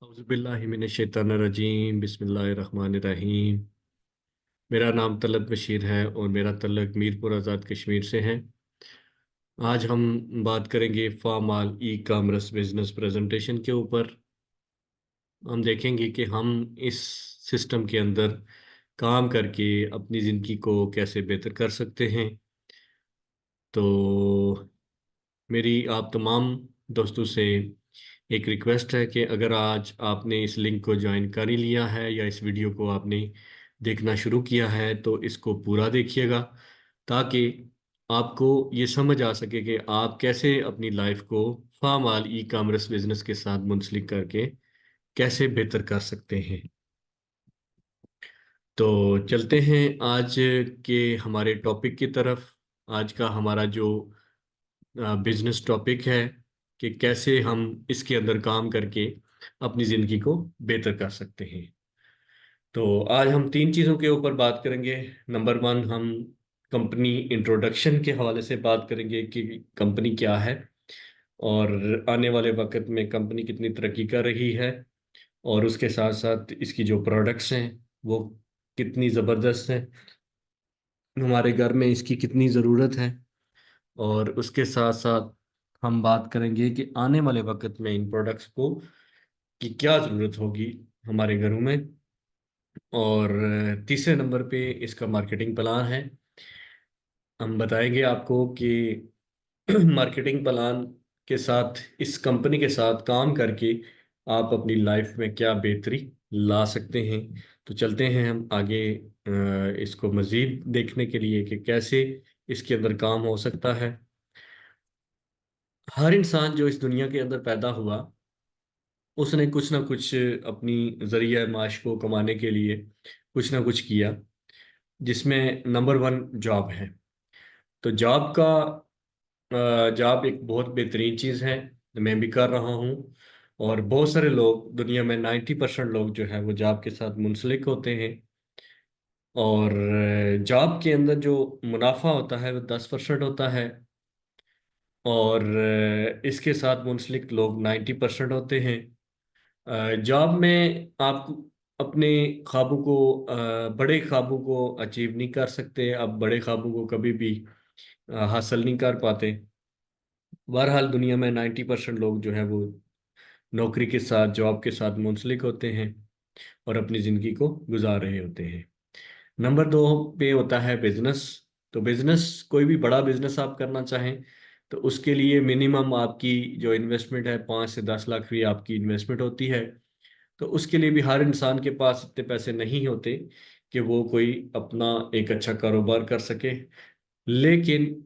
औज़ुबिल्लाहिमिनश्शैतानिर्रजीम बिस्मिल्लाहिर्रहमानिर्रहीम। मेरा नाम तलत बशीर है और मेरा तल्लक मीरपुर आज़ाद कश्मीर से है। आज हम बात करेंगे फामाल ई कामर्स बिजनेस प्रेजेंटेशन के ऊपर। हम देखेंगे कि हम इस सिस्टम के अंदर काम करके अपनी ज़िंदगी को कैसे बेहतर कर सकते हैं। तो मेरी आप तमाम दोस्तों से एक रिक्वेस्ट है कि अगर आज आपने इस लिंक को ज्वाइन कर ही लिया है या इस वीडियो को आपने देखना शुरू किया है तो इसको पूरा देखिएगा, ताकि आपको ये समझ आ सके कि आप कैसे अपनी लाइफ को फामाल ई कामर्स बिजनेस के साथ मुंसलिक करके कैसे बेहतर कर सकते हैं। तो चलते हैं आज के हमारे टॉपिक की तरफ। आज का हमारा जो बिजनेस टॉपिक है कि कैसे हम इसके अंदर काम करके अपनी ज़िंदगी को बेहतर कर सकते हैं। तो आज हम तीन चीज़ों के ऊपर बात करेंगे। नंबर वन, हम कंपनी इंट्रोडक्शन के हवाले से बात करेंगे कि कंपनी क्या है और आने वाले वक्त में कंपनी कितनी तरक्की कर रही है, और उसके साथ साथ इसकी जो प्रोडक्ट्स हैं वो कितनी ज़बरदस्त हैं, हमारे घर में इसकी कितनी ज़रूरत है। और उसके साथ साथ हम बात करेंगे कि आने वाले वक्त में इन प्रोडक्ट्स को की क्या ज़रूरत होगी हमारे घरों में। और तीसरे नंबर पे इसका मार्केटिंग प्लान है। हम बताएंगे आपको कि मार्केटिंग प्लान के साथ इस कंपनी के साथ काम करके आप अपनी लाइफ में क्या बेहतरी ला सकते हैं। तो चलते हैं हम आगे इसको मज़ीद देखने के लिए कि कैसे इसके अंदर काम हो सकता है। हर इंसान जो इस दुनिया के अंदर पैदा हुआ, उसने कुछ ना कुछ अपनी जरिया माश को कमाने के लिए कुछ ना कुछ किया, जिसमें नंबर वन जॉब है। तो जॉब एक बहुत बेहतरीन चीज़ है, मैं भी कर रहा हूँ। और बहुत सारे लोग दुनिया में 90% लोग जो है वो जॉब के साथ मुंसलिक होते हैं। और जॉब के अंदर जो मुनाफा होता है वो 10% होता है, और इसके साथ मुंसलिक लोग 90% होते हैं। जॉब में आप अपने ख्वाबों को बड़े ख्वाबों को अचीव नहीं कर सकते, आप बड़े ख्वाबों को कभी भी हासिल नहीं कर पाते। बहरहाल दुनिया में 90% लोग जो है वो नौकरी के साथ, जॉब के साथ मुंसलिक होते हैं और अपनी ज़िंदगी को गुजार रहे होते हैं। नंबर दो पे होता है बिजनेस। तो बिजनेस, कोई भी बड़ा बिजनेस आप करना चाहें तो उसके लिए मिनिमम आपकी जो इन्वेस्टमेंट है 5 से 10 लाख भी आपकी इन्वेस्टमेंट होती है। तो उसके लिए भी हर इंसान के पास इतने पैसे नहीं होते कि वो कोई अपना एक अच्छा कारोबार कर सके। लेकिन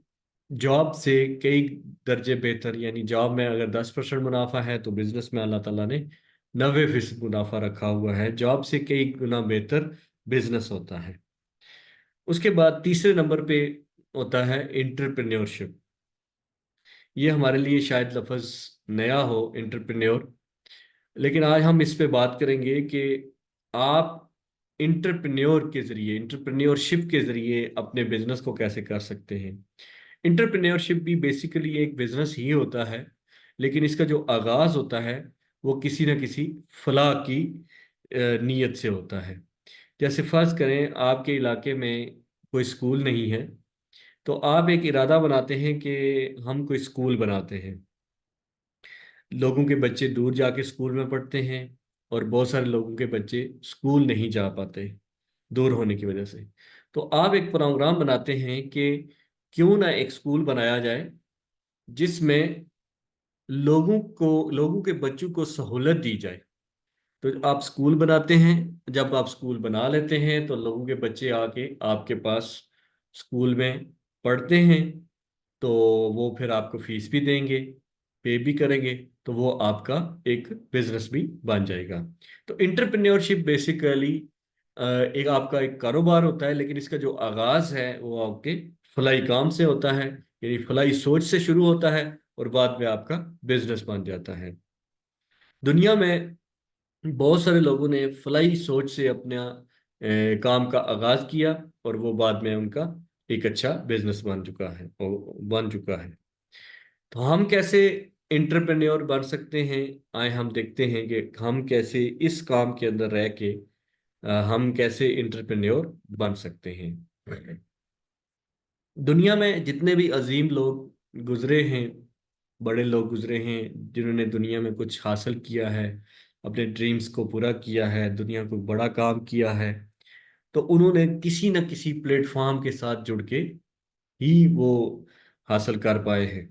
जॉब से कई दर्जे बेहतर, यानी जॉब में अगर 10% मुनाफा है तो बिजनेस में अल्लाह ताला ने 90% मुनाफा रखा हुआ है। जॉब से कई गुना बेहतर बिजनेस होता है। उसके बाद तीसरे नंबर पे होता है एंटरप्रेन्योरशिप। ये हमारे लिए शायद लफ्ज़ नया हो, एंटरप्रेन्योर, लेकिन आज हम इस पे बात करेंगे कि आप इंटरप्रेन्योर के जरिए, इंटरप्रेन्योरशिप के जरिए अपने बिजनेस को कैसे कर सकते हैं। इंटरप्रेन्योरशिप भी बेसिकली एक बिजनेस ही होता है, लेकिन इसका जो आगाज होता है वो किसी न किसी फलाह की नीयत से होता है। जैसे फर्ज करें आपके इलाके में कोई स्कूल नहीं है, तो आप एक इरादा बनाते हैं कि हम कोई स्कूल बनाते हैं। लोगों के बच्चे दूर जाके स्कूल में पढ़ते हैं और बहुत सारे लोगों के बच्चे स्कूल नहीं जा पाते दूर होने की वजह से। तो आप एक प्रोग्राम बनाते हैं कि क्यों ना एक स्कूल बनाया जाए जिसमें लोगों के बच्चों को सहूलत दी जाए। तो आप स्कूल बनाते हैं। जब आप स्कूल बना लेते हैं तो लोगों के बच्चे आके आपके पास स्कूल में पढ़ते हैं, तो वो फिर आपको फीस भी देंगे, पे भी करेंगे, तो वो आपका एक बिजनेस भी बन जाएगा। तो इंटरप्रेन्योरशिप बेसिकली एक आपका एक कारोबार होता है, लेकिन इसका जो आगाज है वो आपके फलाई काम से होता है, यानी फलाई सोच से शुरू होता है और बाद में आपका बिजनेस बन जाता है। दुनिया में बहुत सारे लोगों ने फलाई सोच से अपना काम का आगाज किया और वो बाद में उनका एक अच्छा बिजनेस बन चुका है। तो हम कैसे इंटरप्रेन्योर बन सकते हैं। आए हम देखते हैं कि हम कैसे इस काम के अंदर रह के हम कैसे इंटरप्रेन्योर बन सकते हैं। दुनिया में जितने भी अजीम लोग गुजरे हैं, बड़े लोग गुजरे हैं जिन्होंने दुनिया में कुछ हासिल किया है, अपने ड्रीम्स को पूरा किया है, दुनिया को बड़ा काम किया है, तो उन्होंने किसी न किसी प्लेटफॉर्म के साथ जुड़ के ही वो हासिल कर पाए हैं।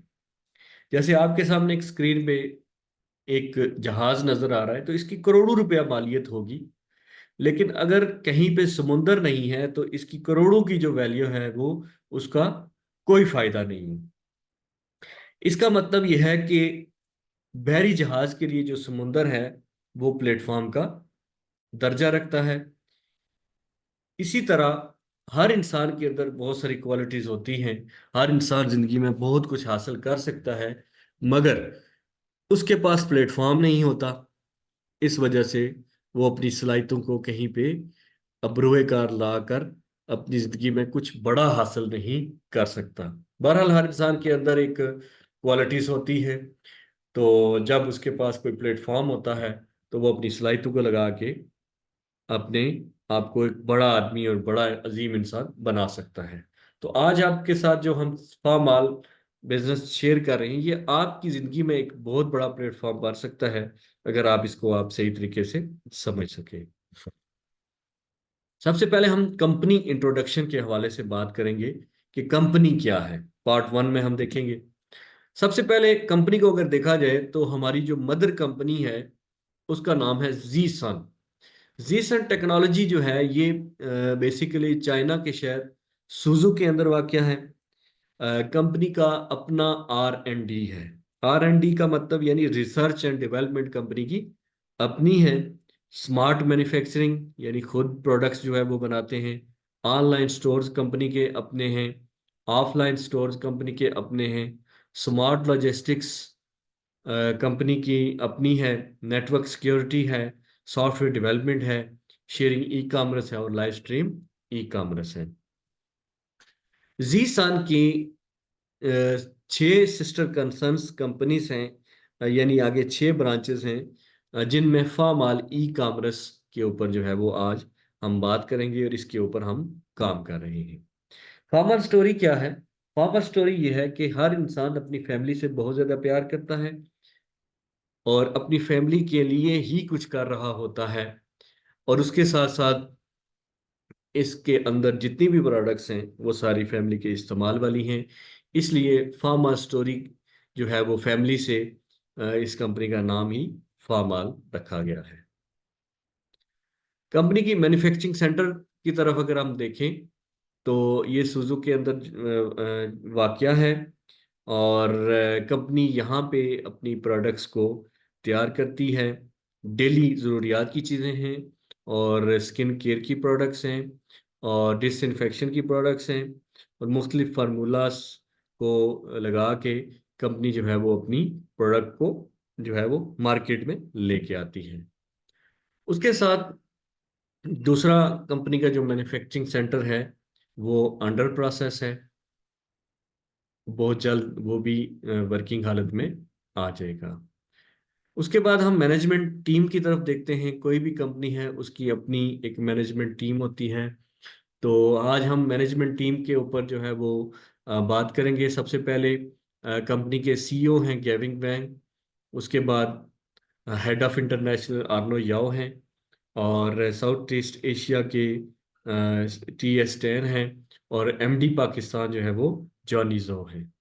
जैसे आपके सामने एक स्क्रीन पे एक जहाज नजर आ रहा है, तो इसकी करोड़ों रुपया मालियत होगी, लेकिन अगर कहीं पे समुंदर नहीं है तो इसकी करोड़ों की जो वैल्यू है वो उसका कोई फायदा नहीं है। इसका मतलब यह है कि बहरी जहाज के लिए जो समुंदर है वो प्लेटफॉर्म का दर्जा रखता है। इसी तरह हर इंसान के अंदर बहुत सारी क्वालिटीज होती हैं। हर इंसान जिंदगी में बहुत कुछ हासिल कर सकता है, मगर उसके पास प्लेटफॉर्म नहीं होता। इस वजह से वो अपनी सलाहियतों को कहीं पे अब्रुए कार लाकर अपनी जिंदगी में कुछ बड़ा हासिल नहीं कर सकता। बहरहाल हर इंसान के अंदर एक क्वालिटीज होती है, तो जब उसके पास कोई प्लेटफॉर्म होता है तो वो अपनी सलाहियतों को लगा के अपने आप को एक बड़ा आदमी और बड़ा अजीम इंसान बना सकता है। तो आज आपके साथ जो हम माल बिजनेस शेयर कर रहे हैं, ये आपकी जिंदगी में एक बहुत बड़ा प्लेटफॉर्म बन सकता है अगर आप इसको आप सही तरीके से समझ सके। सबसे पहले हम कंपनी इंट्रोडक्शन के हवाले से बात करेंगे कि कंपनी क्या है। पार्ट वन में हम देखेंगे। सबसे पहले कंपनी को अगर देखा जाए तो हमारी जो मदर कंपनी है उसका नाम है जी सन। जी सन टेक्नोलॉजी जो है ये बेसिकली चाइना के शहर सुजू के अंदर वाक़या है। कंपनी का अपना R&D है। R&D का मतलब यानी रिसर्च एंड डेवलपमेंट कंपनी की अपनी है। स्मार्ट मैन्युफैक्चरिंग यानी खुद प्रोडक्ट्स जो है वो बनाते हैं। ऑनलाइन स्टोर्स कंपनी के अपने हैं। ऑफलाइन स्टोर्स कंपनी के अपने हैं। स्मार्ट लॉजिस्टिक्स कंपनी की अपनी है। नेटवर्क सिक्योरिटी है। सॉफ्टवेयर डेवलपमेंट है। शेयरिंग ई कॉमर्स है और लाइव स्ट्रीम ई कॉमर्स है। जी सन की छह सिस्टर कंसर्न्स कंपनीज हैं, यानी आगे छह ब्रांचेस हैं, जिनमें फामाल ई कॉमर्स के ऊपर जो है वो आज हम बात करेंगे और इसके ऊपर हम काम कर रहे हैं। फार्मर स्टोरी क्या है? फार्मर स्टोरी ये है कि हर इंसान अपनी फैमिली से बहुत ज़्यादा प्यार करता है और अपनी फैमिली के लिए ही कुछ कर रहा होता है, और उसके साथ साथ इसके अंदर जितनी भी प्रोडक्ट्स हैं वो सारी फैमिली के इस्तेमाल वाली हैं। इसलिए फार्मा स्टोरी जो है वो फैमिली से इस कंपनी का नाम ही फार्माल रखा गया है। कंपनी की मैन्युफैक्चरिंग सेंटर की तरफ अगर हम देखें तो ये सुजू के अंदर वाक़या है, और कंपनी यहाँ पे अपनी प्रोडक्ट्स को तैयार करती है। डेली ज़रूरियात की चीज़ें हैं, और स्किन केयर की प्रोडक्ट्स हैं, और डिसइंफेक्शन की प्रोडक्ट्स हैं, और मुख्तलिफ फार्मूलास को लगा के कंपनी जो है वो अपनी प्रोडक्ट को जो है वो मार्केट में लेके आती है। उसके साथ दूसरा कंपनी का जो मैन्युफैक्चरिंग सेंटर है वो अंडर प्रोसेस है। बहुत जल्द वो भी वर्किंग हालत में आ जाएगा। उसके बाद हम मैनेजमेंट टीम की तरफ देखते हैं। कोई भी कंपनी है उसकी अपनी एक मैनेजमेंट टीम होती है। तो आज हम मैनेजमेंट टीम के ऊपर जो है वो बात करेंगे। सबसे पहले कंपनी के CEO हैं गेविंग वैंग। उसके बाद हेड ऑफ इंटरनेशनल आर्नो याओ हैं, और साउथ ईस्ट एशिया के TS टेन हैं, और MD पाकिस्तान जो है वो जॉनी जो हैं।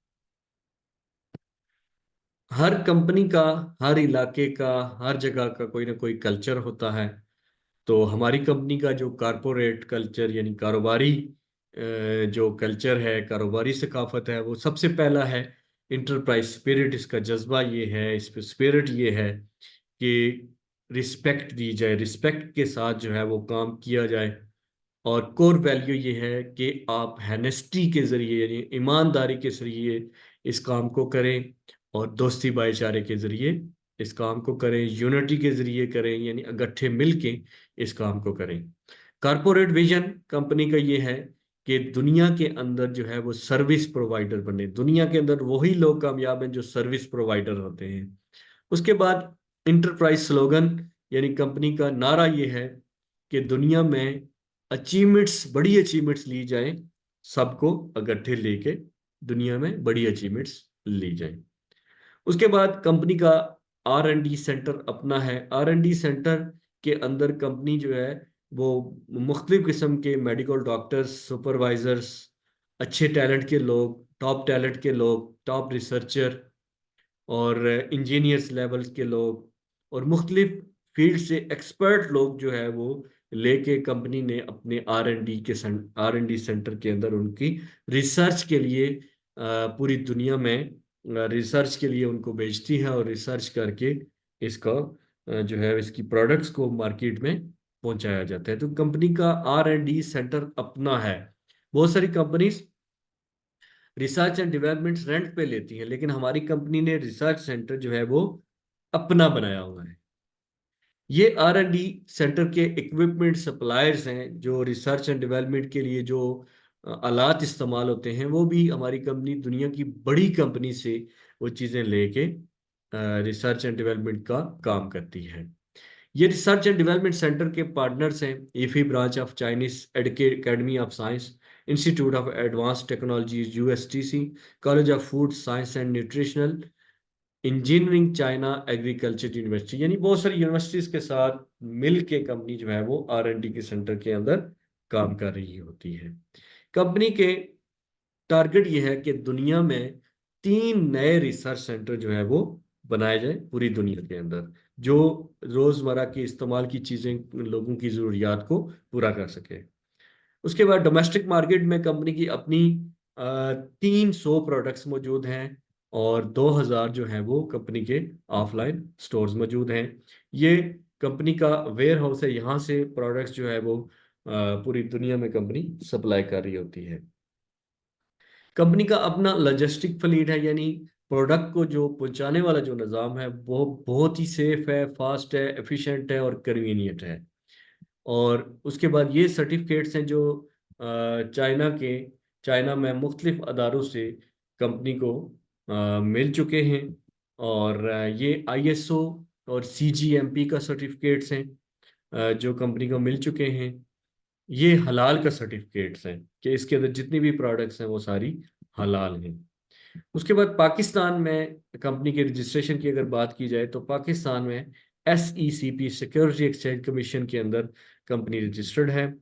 हर कंपनी का, हर इलाके का, हर जगह का कोई ना कोई कल्चर होता है। तो हमारी कंपनी का जो कारपोरेट कल्चर यानी कारोबारी जो कल्चर है, कारोबारी सकाफत है, वो सबसे पहला है इंटरप्राइज स्पिरिट। इसका जज्बा ये है, इस पे स्पिरिट ये है कि रिस्पेक्ट दी जाए, रिस्पेक्ट के साथ जो है वो काम किया जाए। और कोर वैल्यू ये है कि आप हैनेस्टी के ज़रिए यानी ईमानदारी के ज़रिए इस काम को करें, और दोस्ती भाईचारे के ज़रिए इस काम को करें, यूनिटी के ज़रिए करें, यानी इकट्ठे मिल के इस काम को करें। कारपोरेट विजन कंपनी का ये है कि दुनिया के अंदर जो है वो सर्विस प्रोवाइडर बने। दुनिया के अंदर वही लोग कामयाब हैं जो सर्विस प्रोवाइडर होते हैं। उसके बाद इंटरप्राइज स्लोगन यानी कंपनी का नारा ये है कि दुनिया में अचीवमेंट्स, बड़ी अचीवमेंट्स ली जाएं, सबको इकट्ठे लेके दुनिया में बड़ी अचीवमेंट्स ली जाएं। उसके बाद कंपनी का R&D सेंटर अपना है। R&D सेंटर के अंदर कंपनी जो है वो मुख्तलिफ किस्म के मेडिकल डॉक्टर्स, सुपरवाइजर्स, अच्छे टैलेंट के लोग, टॉप टैलेंट के लोग, टॉप रिसर्चर और इंजीनियर्स लेवल्स के लोग और मुख्तलिफ फील्ड से एक्सपर्ट लोग जो है वो लेके कंपनी ने अपने R&D सेंटर के अंदर उनकी रिसर्च के लिए पूरी दुनिया में रिसर्च के लिए उनको भेजती है और रिसर्च करके इसका जो है इसकी प्रोडक्ट्स को मार्केट में पहुंचाया जाता है। तो कंपनी का R&D सेंटर अपना है। बहुत सारी companies research and development rent पे लेती हैं, लेकिन हमारी कंपनी ने रिसर्च सेंटर जो है वो अपना बनाया हुआ है। ये R&D सेंटर के इक्विपमेंट सप्लायर्स हैं जो रिसर्च एंड डेवलपमेंट के लिए जो आलात इस्तेमाल होते हैं वो भी हमारी कंपनी दुनिया की बड़ी कंपनी से वो चीज़ें लेके रिसर्च एंड डेवलपमेंट का काम करती है। ये रिसर्च एंड डेवलपमेंट सेंटर के पार्टनर्स हैं IFFI branch of Chinese academy of science, institute of advance technologies USTC, college of food science and nutritional, engineering China agriculture university, यानी बहुत सारी यूनिवर्सिटीज के साथ मिल के कंपनी जो है वो R&D के सेंटर के अंदर काम कर रही होती है। कंपनी के टारगेट ये है कि दुनिया में 3 नए रिसर्च सेंटर जो है वो बनाए जाए पूरी दुनिया के अंदर, जो रोजमर्रा के इस्तेमाल की चीजें, लोगों की जरूरियात को पूरा कर सके। उसके बाद डोमेस्टिक मार्केट में कंपनी की अपनी 300 प्रोडक्ट्स मौजूद हैं और 2000 जो है वो कंपनी के ऑफलाइन स्टोर्स मौजूद हैं। ये कंपनी का वेयर हाउस है, यहाँ से प्रोडक्ट्स जो है वो पूरी दुनिया में कंपनी सप्लाई कर रही होती है। कंपनी का अपना लॉजिस्टिक फ्लीट है, यानी प्रोडक्ट को जो पहुंचाने वाला जो निज़ाम है वो बहुत ही सेफ है, फास्ट है, एफिशिएंट है और कन्वीनियंट है। और उसके बाद ये सर्टिफिकेट्स हैं जो चाइना में मुख्तलिफ अदारों से कंपनी को मिल चुके हैं। और ये ISO और CGMP का सर्टिफिकेट्स हैं जो कंपनी को मिल चुके हैं। ये हलाल का सर्टिफिकेट्स हैं कि इसके अंदर जितनी भी प्रोडक्ट्स हैं वो सारी हलाल हैं। उसके बाद पाकिस्तान में कंपनी के रजिस्ट्रेशन की अगर बात की जाए तो पाकिस्तान में SECP सिक्योरिटी एक्सचेंज कमीशन के अंदर कंपनी रजिस्टर्ड है।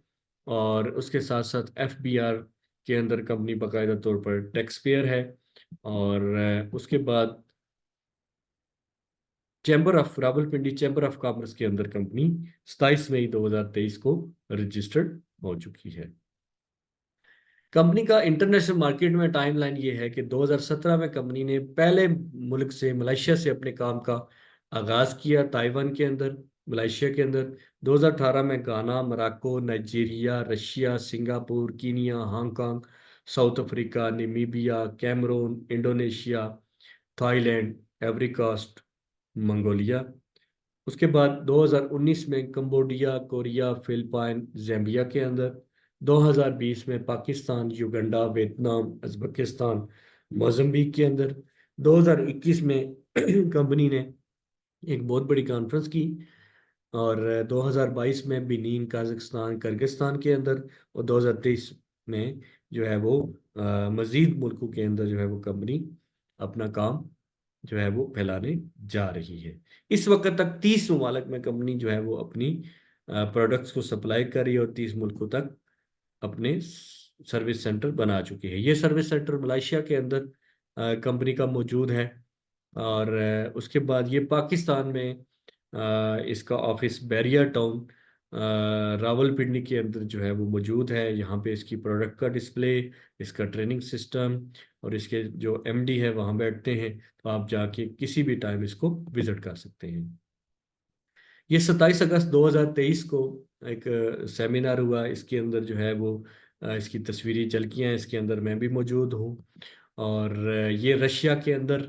और उसके साथ साथ FBR के अंदर कंपनी बाकायदा तौर पर टैक्स पेयर है। और उसके बाद chamber of Rawalpindi chamber of commerce के अंदर कंपनी 27 मई 2023 को रजिस्टर्ड हो चुकी है। कंपनी का इंटरनेशनल मार्केट में टाइमलाइन ये है कि 2017 में कंपनी ने पहले मुल्क से मलेशिया से अपने काम का आगाज किया, ताइवान के अंदर, मलेशिया के अंदर। 2018 में Ghana, Morocco, Nigeria, Russia, Singapore, Kenya, Hong Kong, South Africa, Namibia, Cameroon, Indonesia, Thailand, Ivory Coast, Mongolia. उसके बाद 2019 में कंबोडिया, कोरिया, फिलिपाइन, जाम्बिया के अंदर। 2020 में Pakistan, Uganda, Vietnam, Uzbekistan, Mozambique के अंदर। 2021 में कंपनी ने एक बहुत बड़ी कॉन्फ्रेंस की। और 2022 में बेनिन, काजाकिस्तान, किर्गिस्तान के अंदर। और 2023 में जो है वो मज़ीद मुल्कों के अंदर जो है वो कंपनी अपना काम जो है वो फैलाने जा रही है। इस वक्त तक 30 ममालिक में कंपनी जो है वो अपनी प्रोडक्ट्स को सप्लाई कर रही है और 30 मुल्कों तक अपने सर्विस सेंटर बना चुकी है। ये सर्विस सेंटर मलेशिया के अंदर कंपनी का मौजूद है। और उसके बाद ये पाकिस्तान में इसका ऑफिस बैरिया टाउन रावलपिंडी के अंदर जो है वो मौजूद है। यहाँ पे इसकी प्रोडक्ट का डिस्प्ले, इसका ट्रेनिंग सिस्टम और इसके जो MD है वहाँ बैठते हैं। तो आप जाके किसी भी टाइम इसको विजिट कर सकते हैं। ये 27 अगस्त 2023 को एक सेमिनार हुआ, इसके अंदर जो है वो इसकी तस्वीरी झलकियाँ इसके अंदर मैं भी मौजूद हूँ। और ये रशिया के अंदर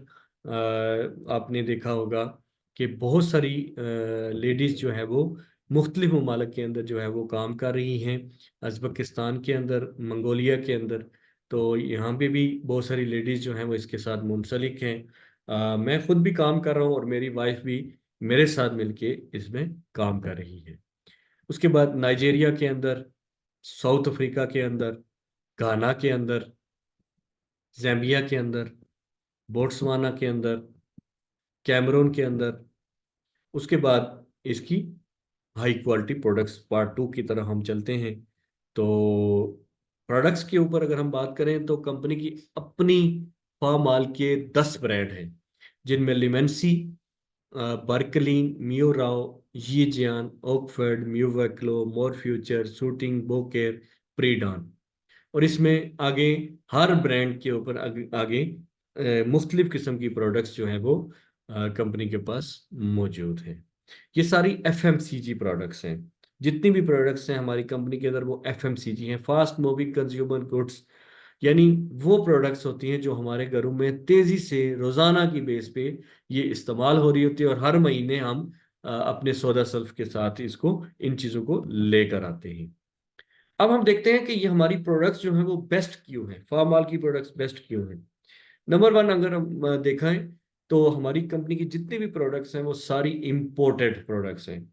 आपने देखा होगा कि बहुत सारी लेडीज़ जो है वो मुख्तलिफ ममालिक के अंदर जो है वो काम कर रही हैं। अज़बकिस्तान के अंदर, मंगोलिया के अंदर। तो यहाँ पे भी बहुत सारी लेडीज़ जो हैं वो इसके साथ मुंसलिक हैं। मैं खुद भी काम कर रहा हूँ और मेरी वाइफ भी मेरे साथ मिलके इसमें काम कर रही है। उसके बाद नाइजेरिया के अंदर, साउथ अफ्रीका के अंदर, घाना के अंदर, ज़ैम्बिया के अंदर, बोट्सवाना के अंदर, कैमरून के अंदर। उसके बाद इसकी high quality products part two की तरफ हम चलते हैं। तो प्रोडक्ट्स के ऊपर अगर हम बात करें तो कंपनी की अपनी पामाल के 10 ब्रांड हैं, जिनमें लिमेंसी, बर्कलिन, मियोराव, यीजियान, ओकफोर्ड, म्यूवेक्लो, मोर फ्यूचर, शूटिंग, बोकेर, प्रीडॉन। और इसमें आगे हर ब्रांड के ऊपर आगे मुख्तलिफ किस्म की प्रोडक्ट्स जो हैं वो कंपनी के पास मौजूद हैं। ये सारी एफएमसीजी प्रोडक्ट्स हैं। जितनी भी प्रोडक्ट्स हैं हमारी कंपनी के अंदर वो एफएमसीजी हैं, फास्ट मूविंग कंज्यूमर गुड्स। यानी वो प्रोडक्ट्स होती हैं जो हमारे घरों में तेज़ी से रोज़ाना की बेस पे ये इस्तेमाल हो रही होती है, और हर महीने हम अपने सौदा सल्फ के साथ इसको, इन चीज़ों को लेकर आते हैं। अब हम देखते हैं कि ये हमारी प्रोडक्ट्स जो हैं वो बेस्ट क्यों हैं, फार्माल की प्रोडक्ट्स बेस्ट क्यों हैं। नंबर वन, अगर हम देखें तो हमारी कंपनी की जितनी भी प्रोडक्ट्स हैं वो सारी इंपोर्टेड प्रोडक्ट्स हैं।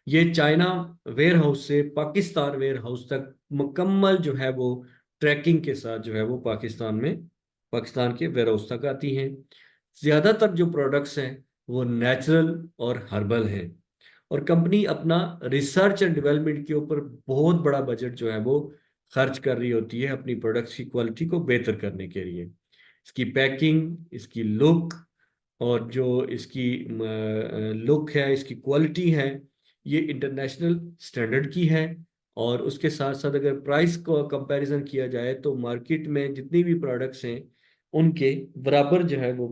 ये चाइना वेयर हाउस से पाकिस्तान वेयर हाउस तक मुकम्मल जो है वो ट्रैकिंग के साथ जो है वो पाकिस्तान के वेयर हाउस तक आती हैं। ज़्यादातर जो प्रोडक्ट्स हैं वो नेचुरल और हर्बल हैं। और कंपनी अपना रिसर्च एंड डेवलपमेंट के ऊपर बहुत बड़ा बजट जो है वो खर्च कर रही होती है अपनी प्रोडक्ट्स की क्वालिटी को बेहतर करने के लिए। इसकी पैकिंग, इसकी लुक, और जो इसकी लुक है, इसकी क्वालिटी है, ये इंटरनेशनल स्टैंडर्ड की है। और उसके साथ साथ अगर प्राइस को कंपैरिजन किया जाए तो मार्केट में जितनी भी प्रोडक्ट्स हैं उनके बराबर जो है वो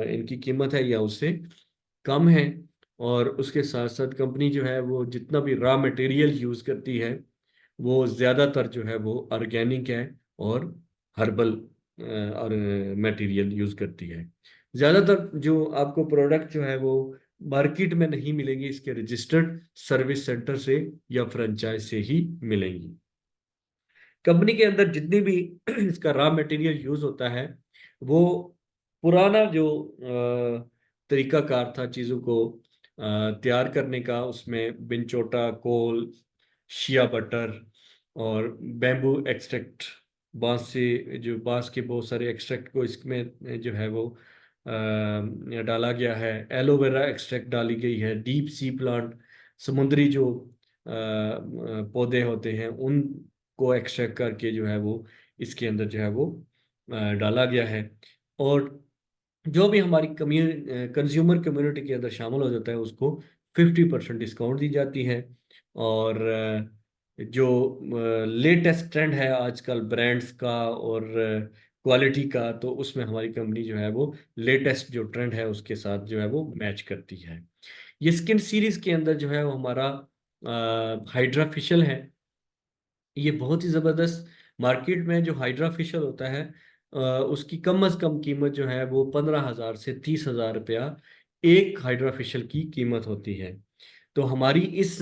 इनकी कीमत है या उससे कम है। और उसके साथ साथ कंपनी जो है वो जितना भी रॉ मटेरियल यूज़ करती है वो ज़्यादातर जो है वो ऑर्गेनिक है और हर्बल और मटेरियल यूज़ करती है। ज़्यादातर जो आपको प्रोडक्ट जो है वो मार्केट में नहीं मिलेंगी, इसके रजिस्टर्ड सर्विस सेंटर से या फ्रेंचाइज से ही मिलेंगी। कंपनी के अंदर जितनी भी इसका रॉ मटेरियल यूज़ होता है वो पुराना जो तरीकाकार था चीज़ों को तैयार करने का, उसमें बिनचोटा कोल, शिया बटर और बैम्बू एक्सट्रैक्ट, बांस के बहुत सारे एक्सट्रैक्ट को इसमें जो है वो डाला गया है। एलोवेरा एक्सट्रैक्ट डाली गई है। डीप सी प्लांट, समुद्री जो पौधे होते हैं उनको एक्सट्रैक्ट करके जो है वो इसके अंदर जो है वो डाला गया है। और जो भी हमारी कंज्यूमर कम्युनिटी के अंदर शामिल हो जाता है उसको 50% डिस्काउंट दी जाती है। और जो लेटेस्ट ट्रेंड है आजकल ब्रांड्स का और क्वालिटी का, तो उसमें हमारी कंपनी जो है वो लेटेस्ट जो ट्रेंड है उसके साथ जो है वो मैच करती है। ये स्किन सीरीज के अंदर जो है वो हमारा हाइड्रा फेशियल है। ये बहुत ही ज़बरदस्त, मार्केट में जो हाइड्रा फेशियल होता है उसकी कम अज़ कम कीमत जो है वो 15,000 से 30,000 रुपया एक हाइड्रा फेशियल की कीमत होती है। तो हमारी इस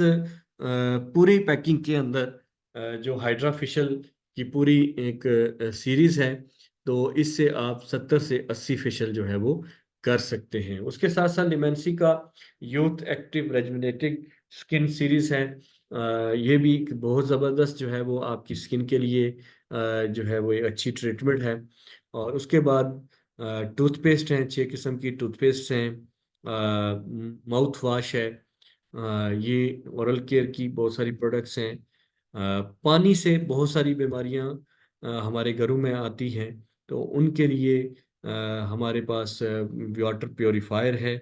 पूरी पैकिंग के अंदर जो हाइड्रा फेशियल की पूरी एक सीरीज है, तो इससे आप 70 से 80 फेशियल जो है वो कर सकते हैं। उसके साथ साथ लिमेंसी का यूथ एक्टिव रेजुवेनेटिंग स्किन सीरीज है। ये भी एक बहुत ज़बरदस्त जो है वो आपकी स्किन के लिए जो है वो एक अच्छी ट्रीटमेंट है। और उसके बाद टूथपेस्ट हैं, 6 किस्म की टूथपेस्ट हैं। माउथ वॉश है। ये ओरल केयर की बहुत सारी प्रोडक्ट्स हैं। पानी से बहुत सारी बीमारियां हमारे घरों में आती हैं, तो उनके लिए अ, हमारे पास वाटर प्योरीफायर है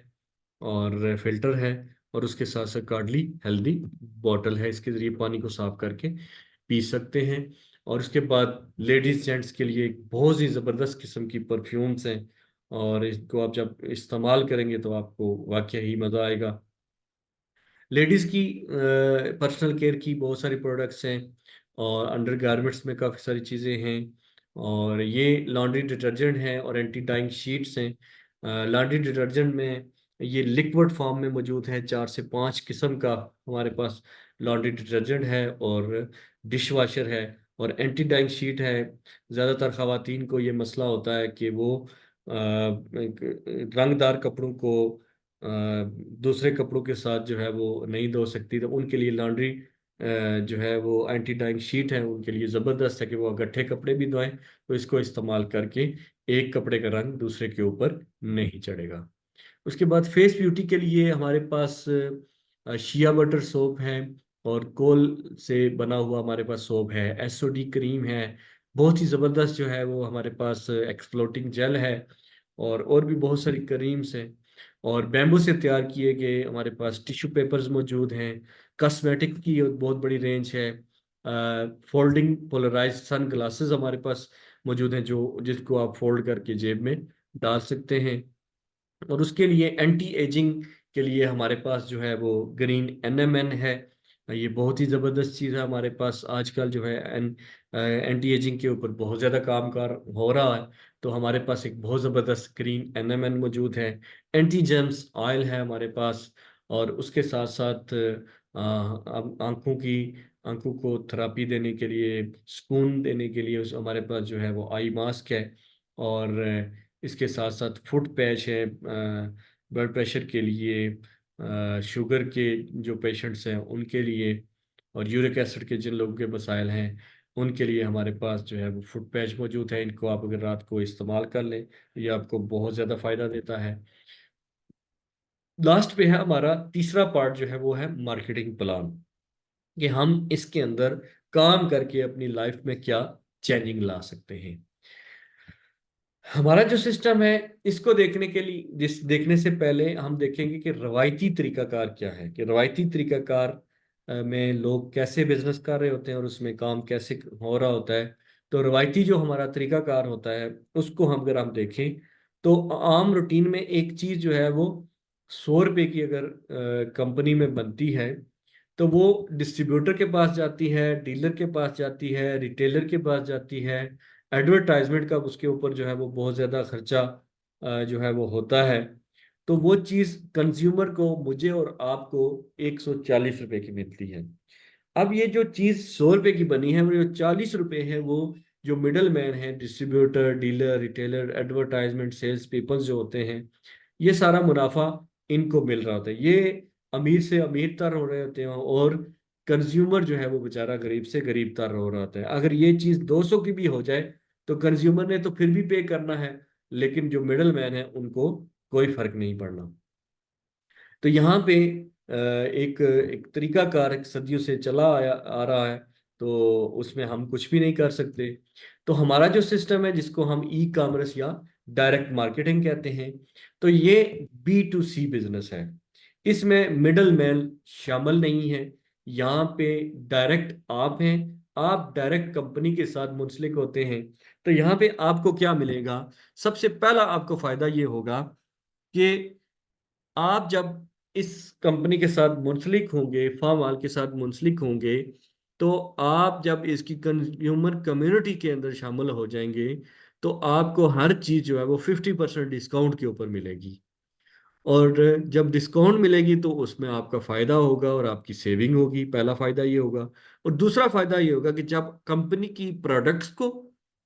और फिल्टर है। और उसके साथ साथ कार्डली हेल्दी बॉटल है, इसके ज़रिए पानी को साफ करके पी सकते हैं। और उसके बाद लेडीज जेंट्स के लिए एक बहुत ही ज़बरदस्त किस्म की परफ्यूम्स हैं, और इसको आप जब इस्तेमाल करेंगे तो आपको वाकई ही मज़ा आएगा। लेडीज़ की पर्सनल केयर की बहुत सारी प्रोडक्ट्स हैं, और अंडर गारमेंट्स में काफ़ी सारी चीज़ें हैं। और ये लॉन्ड्री डिटर्जेंट हैं और एंटी डाइंग शीट्स हैं। लॉन्ड्री डिटर्जेंट में ये लिक्विड फॉर्म में मौजूद है। 4 से 5 किस्म का हमारे पास लॉन्ड्री डिटर्जेंट है और डिश वॉशर है और एंटी डाइंग शीट है। ज़्यादातर ख़वातीन को ये मसला होता है कि वो रंगदार कपड़ों को दूसरे कपड़ों के साथ जो है वो नहीं धो सकती, तो उनके लिए लॉन्ड्री जो है वो एंटी डाइंग शीट है उनके लिए ज़बरदस्त है कि वो अगट्ठे कपड़े भी धोएं तो इसको इस्तेमाल करके एक कपड़े का रंग दूसरे के ऊपर नहीं चढ़ेगा। उसके बाद फेस ब्यूटी के लिए हमारे पास शिया बटर सोप है और कोल से बना हुआ हमारे पास सोप है। एसओडी क्रीम है, बहुत ही ज़बरदस्त जो है वो हमारे पास एक्सफ्लोटिंग जेल है और भी बहुत सारी क्रीम्स हैं। और बैम्बू से तैयार किए गए हमारे पास टिश्यू पेपर्स मौजूद हैं। कॉस्मेटिक की एक बहुत बड़ी रेंज है। फोल्डिंग पोलराइज सन ग्लासेस हमारे पास मौजूद हैं जो जिसको आप फोल्ड करके जेब में डाल सकते हैं। और उसके लिए एंटी एजिंग के लिए हमारे पास जो है वो ग्रीन एनएमएन है। ये बहुत ही ज़बरदस्त चीज़ है हमारे पास आजकल जो है एंटी एजिंग के ऊपर बहुत ज़्यादा कामकार हो रहा है। तो हमारे पास एक बहुत ज़बरदस्त ग्रीन एनएमएन मौजूद है। एंटी जेम्स ऑयल है हमारे पास। और उसके साथ साथ आंखों को थेरापी देने के लिए, सुकून देने के लिए उस हमारे पास जो है वो आई मास्क है। और इसके साथ साथ फुट पैच है ब्लड प्रेशर के लिए, शुगर के जो पेशेंट्स हैं उनके लिए, और यूरिक एसिड के जिन लोगों के मसाइल हैं उनके लिए हमारे पास जो है वो फुट पैच मौजूद है। इनको आप अगर रात को इस्तेमाल कर लें तो ये आपको बहुत ज़्यादा फ़ायदा देता है। लास्ट पे है हमारा तीसरा पार्ट जो है वो है मार्केटिंग प्लान, कि हम इसके अंदर काम करके अपनी लाइफ में क्या चेंजिंग ला सकते हैं। हमारा जो सिस्टम है इसको देखने के लिए देखने से पहले हम देखेंगे कि रवायती तरीकाकार क्या है, कि रवायती तरीकाकार में लोग कैसे बिजनेस कर रहे होते हैं और उसमें काम कैसे हो रहा होता है। तो रवायती जो हमारा तरीकाकार होता है उसको हम अगर हम देखें तो आम रूटीन में एक चीज़ जो है वो 100 रुपए की अगर कंपनी में बनती है तो वो डिस्ट्रीब्यूटर के पास जाती है, डीलर के पास जाती है, रिटेलर के पास जाती है। एडवर्टाइजमेंट का उसके ऊपर जो है वो बहुत ज़्यादा खर्चा जो है वो होता है। तो वो चीज़ कंज्यूमर को, मुझे और आपको 140 रुपए की मिलती है। अब ये जो चीज़ 100 रुपए की बनी है वो जो 40 रुपए है वो जो मिडल मैन है, distributor, dealer, retailer, advertisement, sales people जो होते हैं, ये सारा मुनाफा इनको मिल रहा होता है। ये अमीर से अमीर तर हो रहे होते हैं और कंज्यूमर जो है वो बेचारा गरीब से गरीब तर हो रहा होता है। अगर ये चीज़ 200 की भी हो जाए तो कंज्यूमर ने तो फिर भी पे करना है, लेकिन जो मिडल मैन है उनको कोई फर्क नहीं पड़ना। तो यहाँ पे एक एक तरीकाकार सदियों से चला आया आ रहा है, तो उसमें हम कुछ भी नहीं कर सकते। तो हमारा जो सिस्टम है जिसको हम ई कॉमर्स या डायरेक्ट मार्केटिंग कहते हैं, तो ये B2C बिजनेस है। इसमें मिडल मैन शामिल नहीं है। यहाँ पे डायरेक्ट आप हैं, आप डायरेक्ट कंपनी के साथ मुंसलिक होते हैं। तो यहाँ पे आपको क्या मिलेगा? सबसे पहला आपको फायदा ये होगा कि आप जब इस कंपनी के साथ मुंसलिक होंगे, फार्म वाल के साथ मुंसलिक होंगे, तो आप जब इसकी कंज्यूमर कम्युनिटी के अंदर शामिल हो जाएंगे तो आपको हर चीज़ जो है वो 50% डिस्काउंट के ऊपर मिलेगी। और जब डिस्काउंट मिलेगी तो उसमें आपका फायदा होगा और आपकी सेविंग होगी। पहला फायदा ये होगा। और दूसरा फायदा ये होगा कि जब कंपनी की प्रोडक्ट्स को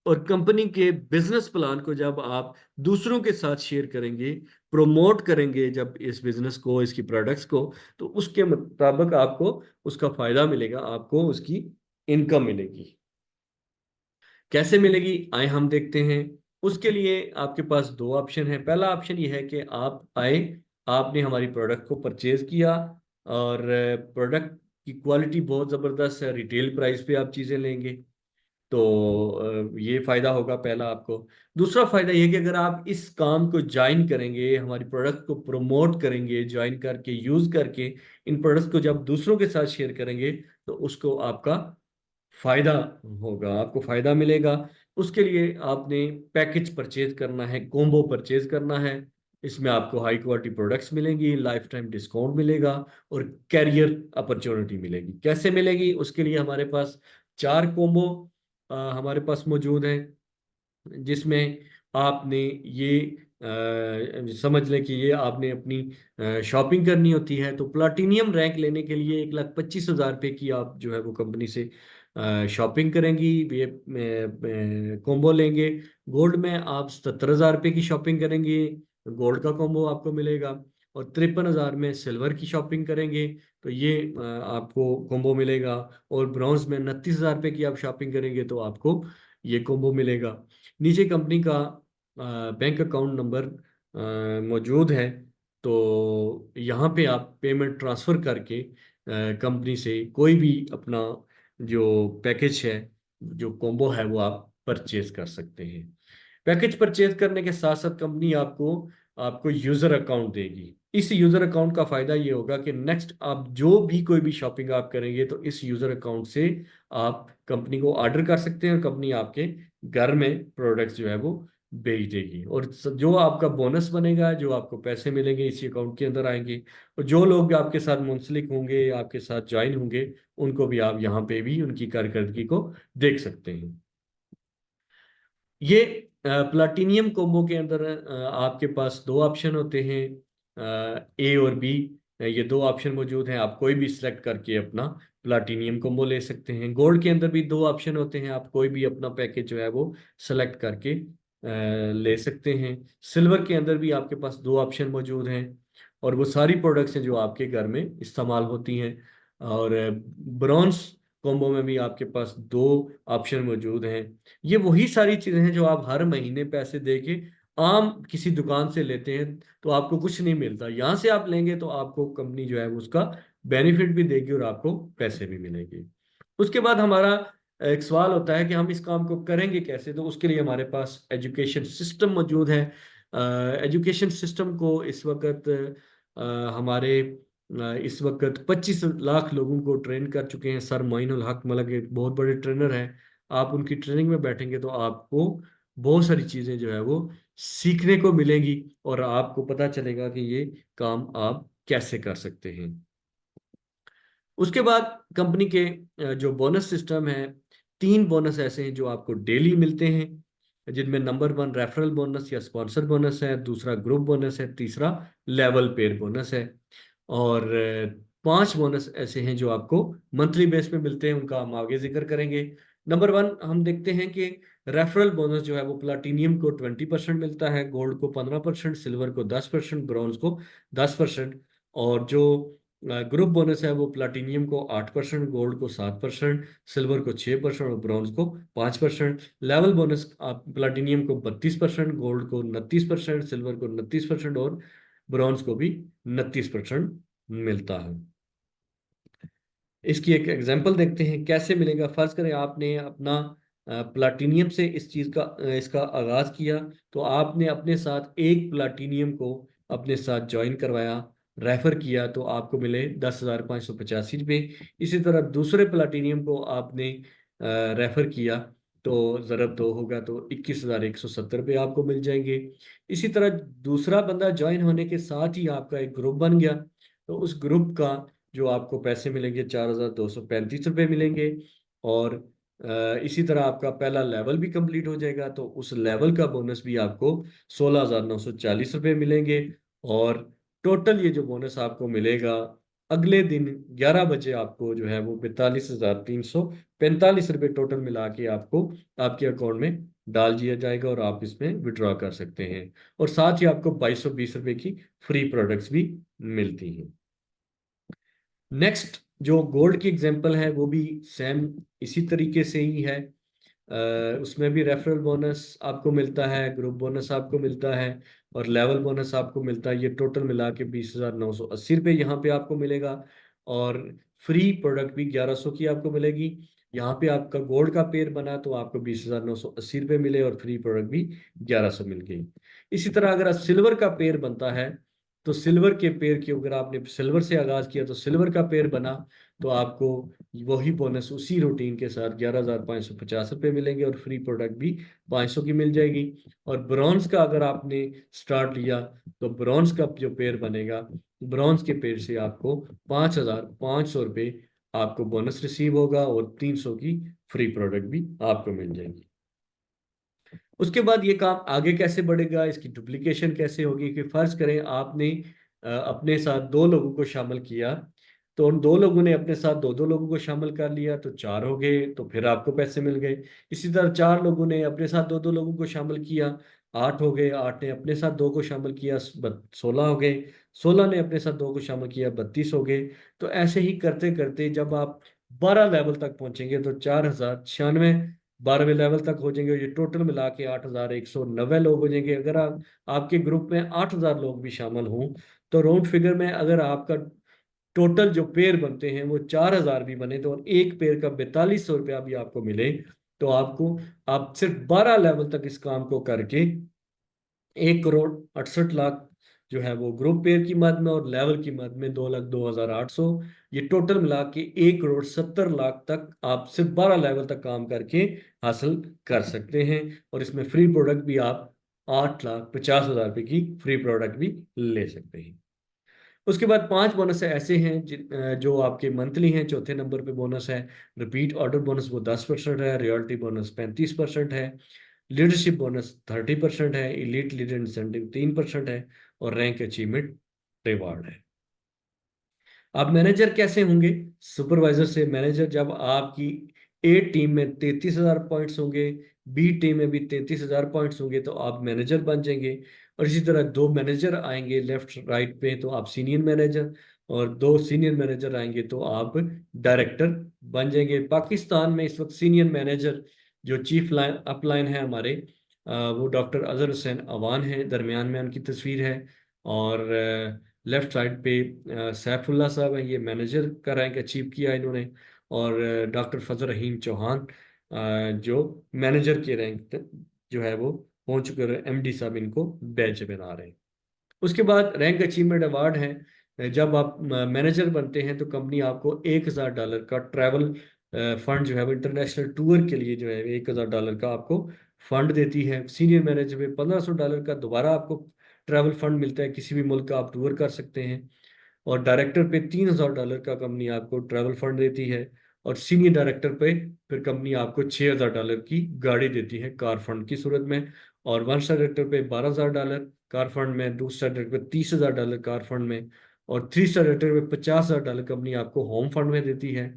और कंपनी के बिजनेस प्लान को जब आप दूसरों के साथ शेयर करेंगे, प्रोमोट करेंगे जब इस बिजनेस को, इसकी प्रोडक्ट्स को, तो उसके मुताबिक आपको उसका फायदा मिलेगा, आपको उसकी इनकम मिलेगी। कैसे मिलेगी आए हम देखते हैं। उसके लिए आपके पास दो ऑप्शन है। पहला ऑप्शन ये है कि आप आए, आपने हमारी प्रोडक्ट को परचेज किया और प्रोडक्ट की क्वालिटी बहुत ज़बरदस्त है, रिटेल प्राइस पे आप चीज़ें लेंगे, तो ये फ़ायदा होगा पहला आपको। दूसरा फ़ायदा ये है कि अगर आप इस काम को ज्वाइन करेंगे, हमारी प्रोडक्ट को प्रमोट करेंगे, ज्वाइन करके यूज़ करके इन प्रोडक्ट्स को जब दूसरों के साथ शेयर करेंगे तो उसको आपका फायदा होगा, आपको फायदा मिलेगा। उसके लिए आपने पैकेज परचेज करना है, कॉम्बो परचेज करना है। इसमें आपको हाई क्वालिटी प्रोडक्ट्स मिलेंगी, लाइफ टाइम डिस्काउंट मिलेगा और कैरियर अपॉर्चुनिटी मिलेगी। कैसे मिलेगी? उसके लिए हमारे पास 4 कॉम्बो हमारे पास मौजूद है, जिसमें आपने ये समझ लें कि ये आपने अपनी शॉपिंग करनी होती है, तो प्लाटिनियम रैंक लेने के लिए 1,25,000 रुपये की आप जो है वो कंपनी से शॉपिंग करेंगी, ये कॉम्बो लेंगे। गोल्ड में आप 77,000 रुपये की शॉपिंग करेंगे, गोल्ड का कॉम्बो आपको मिलेगा। और 53,000 में सिल्वर की शॉपिंग करेंगे तो ये आपको कॉम्बो मिलेगा। और ब्रॉन्ज में 29,000 रुपये की आप शॉपिंग करेंगे तो आपको ये कॉम्बो मिलेगा। नीचे कंपनी का बैंक अकाउंट नंबर मौजूद है, तो यहाँ पे आप पेमेंट ट्रांसफ़र करके कंपनी से कोई भी अपना जो पैकेज है, जो कॉम्बो है, वो आप परचेज कर सकते हैं। पैकेज परचेज करने के साथ साथ कंपनी आपको आपको यूज़र अकाउंट देगी। इस यूज़र अकाउंट का फ़ायदा ये होगा कि नेक्स्ट आप जो भी कोई भी शॉपिंग आप करेंगे तो इस यूज़र अकाउंट से आप कंपनी को ऑर्डर कर सकते हैं और कंपनी आपके घर में प्रोडक्ट्स जो है वो भेज देगी। और जो आपका बोनस बनेगा, जो आपको पैसे मिलेंगे, इसी अकाउंट के अंदर आएंगे। और जो लोग आपके साथ मुंसलिक होंगे, आपके साथ ज्वाइन होंगे, उनको भी आप यहाँ पे भी उनकी कारकर्दगी को देख सकते हैं। ये प्लाटिनियम कोम्बो के अंदर आपके पास दो ऑप्शन होते हैं, ए और बी। ये दो ऑप्शन मौजूद हैं, आप कोई भी सिलेक्ट करके अपना प्लाटिनियम कोम्बो ले सकते हैं। गोल्ड के अंदर भी दो ऑप्शन होते हैं, आप कोई भी अपना पैकेज जो है वो सेलेक्ट करके ले सकते हैं। सिल्वर के अंदर भी आपके पास दो ऑप्शन मौजूद हैं, और वो सारी प्रोडक्ट्स हैं जो आपके घर में इस्तेमाल होती हैं। और ब्रॉन्ज कॉम्बो में भी आपके पास दो ऑप्शन मौजूद हैं। ये वही सारी चीजें हैं जो आप हर महीने पैसे दे के आम किसी दुकान से लेते हैं, तो आपको कुछ नहीं मिलता। यहाँ से आप लेंगे तो आपको कंपनी जो है वो उसका बेनिफिट भी देगी और आपको पैसे भी मिलेंगे। उसके बाद हमारा एक सवाल होता है कि हम इस काम को करेंगे कैसे, तो उसके लिए हमारे पास एजुकेशन सिस्टम मौजूद है। एजुकेशन सिस्टम को इस वक्त हमारे इस वक्त 25 लाख लोगों को ट्रेन कर चुके हैं। सर मोइनुल हक मलिक एक बहुत बड़े ट्रेनर हैं। आप उनकी ट्रेनिंग में बैठेंगे तो आपको बहुत सारी चीज़ें जो है वो सीखने को मिलेंगी, और आपको पता चलेगा कि ये काम आप कैसे कर सकते हैं। उसके बाद कंपनी के जो बोनस सिस्टम है, तीन बोनस ऐसे हैं जो आपको डेली मिलते हैं, जिनमें नंबर 1 रेफरल बोनस या स्पॉन्सर बोनस है, दूसरा ग्रुप बोनस है, तीसरा लेवल पेयर बोनस है। और पांच बोनस ऐसे हैं जो आपको मंथली बेस पे मिलते हैं, उनका हम आगे जिक्र करेंगे। नंबर 1 हम देखते हैं कि रेफरल बोनस जो है वो प्लाटिनियम को 20% मिलता है, गोल्ड को 15%, सिल्वर को 10%, ब्रॉन्ज को 10%। और जो ग्रुप बोनस है वो प्लाटिनियम को 8%, गोल्ड को 7%, सिल्वर को 6% और ब्रॉन्ज को 5%। लेवल बोनस आप प्लाटिनियम को 32%, गोल्ड को 29%, सिल्वर को 29% और ब्रॉन्ज को भी 29% मिलता है। इसकी एक एग्जांपल देखते हैं कैसे मिलेगा। फर्ज करें आपने अपना प्लाटिनियम से इस चीज़ का इसका आगाज़ किया, तो आपने अपने साथ एक प्लाटिनियम को अपने साथ ज्वाइन करवाया, रेफर किया, तो आपको मिले 10,585 रुपये। इसी तरह दूसरे प्लाटिनियम को आपने रेफर किया, तो ज़रब दो होगा तो 21,170 रुपये आपको मिल जाएंगे। इसी तरह दूसरा बंदा ज्वाइन होने के साथ ही आपका एक ग्रुप बन गया, तो उस ग्रुप का जो आपको पैसे मिलेंगे 4,235 रुपये मिलेंगे। और इसी तरह आपका पहला लेवल भी कंप्लीट हो जाएगा, तो उस लेवल का बोनस भी आपको 16,940 रुपये मिलेंगे। और टोटल ये जो बोनस आपको मिलेगा अगले दिन 11 बजे आपको जो है वो 42,345 रुपये टोटल मिला के आपको आपके अकाउंट में डाल दिया जाएगा, और आप इसमें विड्रॉ कर सकते हैं। और साथ ही आपको 2,220 रुपये की फ्री प्रोडक्ट्स भी मिलती हैं। नेक्स्ट जो गोल्ड की एग्जांपल है वो भी सेम इसी तरीके से ही है। उसमें भी रेफरल बोनस आपको मिलता है, ग्रुप बोनस आपको मिलता है, और लेवल बोनस आपको मिलता है। ये टोटल मिला के 20,980 रुपये यहाँ पे आपको मिलेगा। और फ्री प्रोडक्ट भी 1,100 की आपको मिलेगी। यहाँ पे आपका गोल्ड का पेयर बना तो आपको 20,980 रुपये मिले, और फ्री प्रोडक्ट भी 1,100 मिल गई। इसी तरह अगर सिल्वर का पेयर बनता है, तो सिल्वर के पेयर की अगर आपने सिल्वर से आगाज किया तो सिल्वर का पेयर बना, तो आपको वही बोनस उसी रूटीन के साथ 11,550 रुपये मिलेंगे, और फ्री प्रोडक्ट भी 500 की मिल जाएगी। और ब्रॉन्ज का अगर आपने स्टार्ट लिया, तो ब्रॉन्ज का जो पेयर बनेगा, ब्रॉन्ज के पेयर से आपको 5,500 रुपये आपको बोनस रिसीव होगा, और 300 की फ्री प्रोडक्ट भी आपको मिल जाएगी। उसके बाद ये काम आगे कैसे बढ़ेगा, इसकी डुप्लीकेशन कैसे होगी, कि फर्ज करें आपने अपने साथ दो लोगों को शामिल किया, तो उन दो लोगों ने अपने साथ दो दो लोगों को शामिल कर लिया तो चार हो गए, तो फिर आपको पैसे मिल गए। इसी तरह चार लोगों ने अपने साथ दो दो लोगों को शामिल किया, आठ हो गए, आठ ने अपने साथ दो को शामिल किया, 16 हो गए, 16 ने अपने साथ दो को शामिल किया, 32 हो गए। तो ऐसे ही करते करते जब आप 12 लेवल तक पहुंचेंगे तो 4096 12वें लेवल तक हो जाएंगे। ये टोटल मिला के 8190 लोग हो जाएंगे। अगर आप आपके ग्रुप में 8000 लोग भी शामिल हों तो राउंड फिगर में अगर आपका टोटल जो पेयर बनते हैं वो 4000 भी बने तो और एक पेयर का 4200 रुपया भी आपको मिले, तो आपको आप सिर्फ 12 लेवल तक इस काम को करके 1,68,00,000 जो है वो ग्रुप पेयर की मद में और लेवल की मद में 2,02,800, ये टोटल मिला के 1,70,00,000 तक आप सिर्फ 12 लेवल तक काम करके हासिल कर सकते हैं। और इसमें फ्री प्रोडक्ट भी आप 8,50,000 रुपये की फ्री प्रोडक्ट भी ले सकते हैं। उसके बाद पांच बोनस ऐसे हैं जो आपके मंथली हैं। चौथे नंबर पे बोनस है रिपीट ऑर्डर बोनस, वो 10% है। रॉयल्टी बोनस 35% है। लीडरशिप बोनस 30% है। इलीट लीडर इंसेंटिव 3% है। और रैंक अचीवमेंट रिवार्ड है। आप मैनेजर कैसे होंगे? सुपरवाइजर से मैनेजर, जब आपकी ए टीम में 33,000 पॉइंट्स होंगे, बी टीम में भी 33,000 पॉइंट्स होंगे, तो आप मैनेजर बन जाएंगे। और इसी तरह दो मैनेजर आएंगे लेफ्ट राइट पे तो आप सीनियर मैनेजर, और दो सीनियर मैनेजर आएंगे तो आप डायरेक्टर बन जाएंगे। पाकिस्तान में इस वक्त सीनियर मैनेजर जो चीफ लाइन अपलाइन है हमारे, वो डॉक्टर अजहर हुसैन अवान है, दरमियान में उनकी तस्वीर है। और लेफ्ट साइड पे सैफुल्ला साहब हैं, ये मैनेजर का रैंक अचीव किया इन्होंने। और डॉक्टर फजल रहीम चौहान जो मैनेजर के रैंक तक जो है वो पहुंच चुके हैं, एमडी साहब इनको बैच बना रहे हैं। उसके बाद रैंक अचीवमेंट अवार्ड है। जब आप मैनेजर बनते हैं तो कंपनी आपको $1,000 का ट्रैवल फंड जो है वो इंटरनेशनल टूर के लिए जो है $1,000 का आपको फंड देती है। सीनियर मैनेजर पे $1,500 का दोबारा आपको ट्रैवल फंड मिलता है, किसी भी मुल्क का आप टूर कर सकते हैं। और डायरेक्टर पे $3,000 का कंपनी आपको ट्रैवल फंड देती है। और सीनियर डायरेक्टर पे फिर कंपनी आपको $6,000 की गाड़ी देती है कार फंड की सूरत में। और वन स्टार डायरेक्टर पे $12,000 कार फंड में, दूसरा डायरेक्टर पे $30,000 कार फंड में, और थ्री स्टार डायरेक्टर पे $50,000 कंपनी आपको होम फंड में देती है।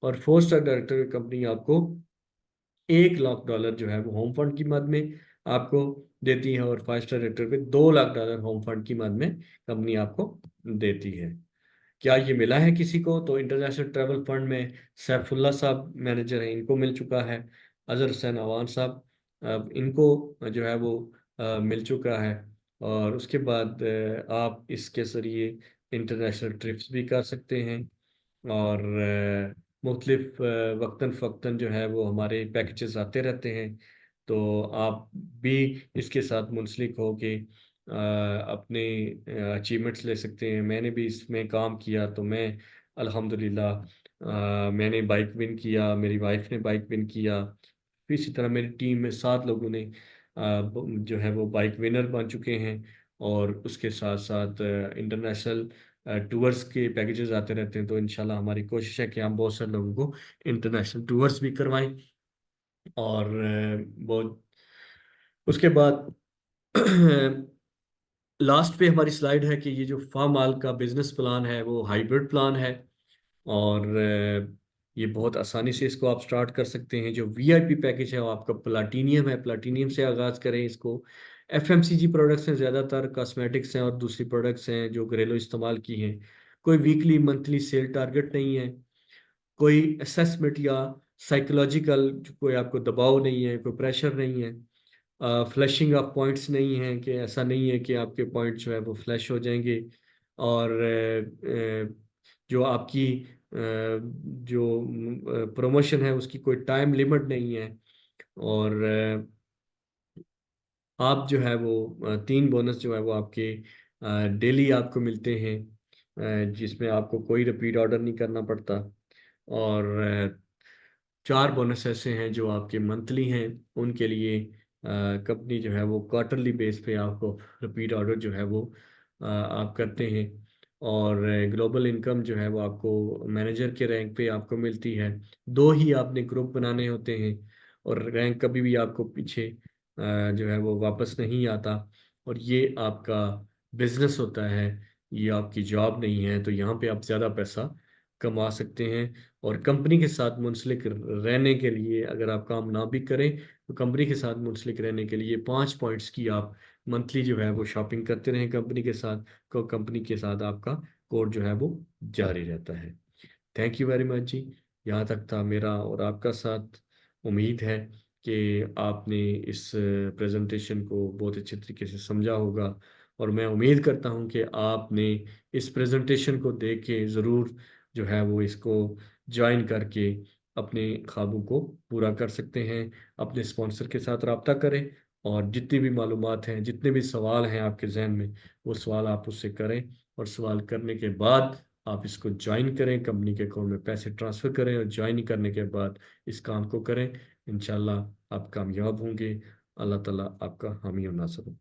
और फोर स्टार डायरेक्टर कंपनी आपको $1,00,000 जो है वो होम फंड की मद में आपको देती है। और फाइव स्टार डायरेक्टर पे $2,00,000 होम फंड की मद में कंपनी आपको देती है। क्या ये मिला है किसी को? तो इंटरनेशनल ट्रैवल फंड में सैफुल्ला साहब मैनेजर हैं, इनको मिल चुका है। अजहर हुसैन अवान साहब, इनको जो है वो मिल चुका है। और उसके बाद आप इसके जरिए इंटरनेशनल ट्रिप्स भी कर सकते हैं। और मुख्तलिफ वक्तन फ़क्तन जो है वो हमारे पैकेजेस आते रहते हैं, तो आप भी इसके साथ मुंसलिक हो के अपने अचीवमेंट्स ले सकते हैं। मैंने भी इसमें काम किया तो मैं अल्हम्दुलिल्लाह मैंने बाइक विन किया, मेरी वाइफ ने बाइक विन किया। फिर इसी तरह मेरी टीम में 7 लोगों ने जो है वो बाइक विनर बन चुके हैं। और उसके साथ साथ इंटरनेशनल टूर्स के पैकेजेस आते रहते हैं, तो इंशाल्लाह हमारी कोशिश है कि हम बहुत सारे लोगों को इंटरनेशनल टूर्स भी करवाएं। और बहुत उसके बाद लास्ट पे हमारी स्लाइड है कि ये जो फार्म माल का बिजनेस प्लान है वो हाइब्रिड प्लान है। और ये बहुत आसानी से इसको आप स्टार्ट कर सकते हैं। जो वीआईपी पैकेज है वो आपका प्लाटीनियम है, प्लाटीनियम से आगाज़ करें इसको। एफएमसीजी प्रोडक्ट्स हैं, ज़्यादातर कॉस्मेटिक्स हैं और दूसरी प्रोडक्ट्स हैं जो घरेलू इस्तेमाल की हैं। कोई वीकली मंथली सेल टारगेट नहीं है, कोई असेसमेंट या साइकोलॉजिकल कोई आपको दबाव नहीं है, कोई प्रेशर नहीं है। फ्लैशिंग ऑफ पॉइंट्स नहीं है, कि ऐसा नहीं है कि आपके पॉइंट जो है वो फ्लैश हो जाएंगे। और जो आपकी जो प्रमोशन है उसकी कोई टाइम लिमिट नहीं है। और आप जो है वो तीन बोनस जो है वो आपके डेली आपको मिलते हैं, जिसमें आपको कोई रिपीट ऑर्डर नहीं करना पड़ता। और चार बोनस ऐसे हैं जो आपके मंथली हैं, उनके लिए कंपनी जो है वो क्वार्टरली बेस पे आपको रिपीट ऑर्डर जो है वो आप करते हैं। और ग्लोबल इनकम जो है वो आपको मैनेजर के रैंक पे आपको मिलती है। दो ही आपने ग्रुप बनाने होते हैं, और रैंक कभी भी आपको पीछे जो है वो वापस नहीं आता, और ये आपका बिजनेस होता है, ये आपकी जॉब नहीं है। तो यहाँ पे आप ज़्यादा पैसा कमा सकते हैं। और कंपनी के साथ मुंसलिक रहने के लिए, अगर आप काम ना भी करें तो कंपनी के साथ मुंसलिक रहने के लिए 5 पॉइंट्स की आप मंथली जो है वो शॉपिंग करते रहें कंपनी के साथ, तो कंपनी के साथ आपका कोड जो है वो जारी रहता है। थैंक यू वेरी मच जी। यहाँ तक था मेरा और आपका साथ। उम्मीद है कि आपने इस प्रेजेंटेशन को बहुत अच्छे तरीके से समझा होगा, और मैं उम्मीद करता हूँ कि आपने इस प्रेजेंटेशन को देख के ज़रूर जो है वो इसको ज्वाइन करके अपने ख्वाबों को पूरा कर सकते हैं। अपने स्पॉन्सर के साथ रब्ता करें, और जितनी भी मालूमात हैं, जितने भी सवाल हैं आपके जहन में, वो सवाल आप उससे करें। और सवाल करने के बाद आप इसको ज्वाइन करें, कंपनी के अकाउंट में पैसे ट्रांसफ़र करें, और ज्वाइन करने के बाद इस काम को करें। इंशाल्लाह आप कामयाब होंगे। अल्लाह ताला आपका हामी और नासर हो।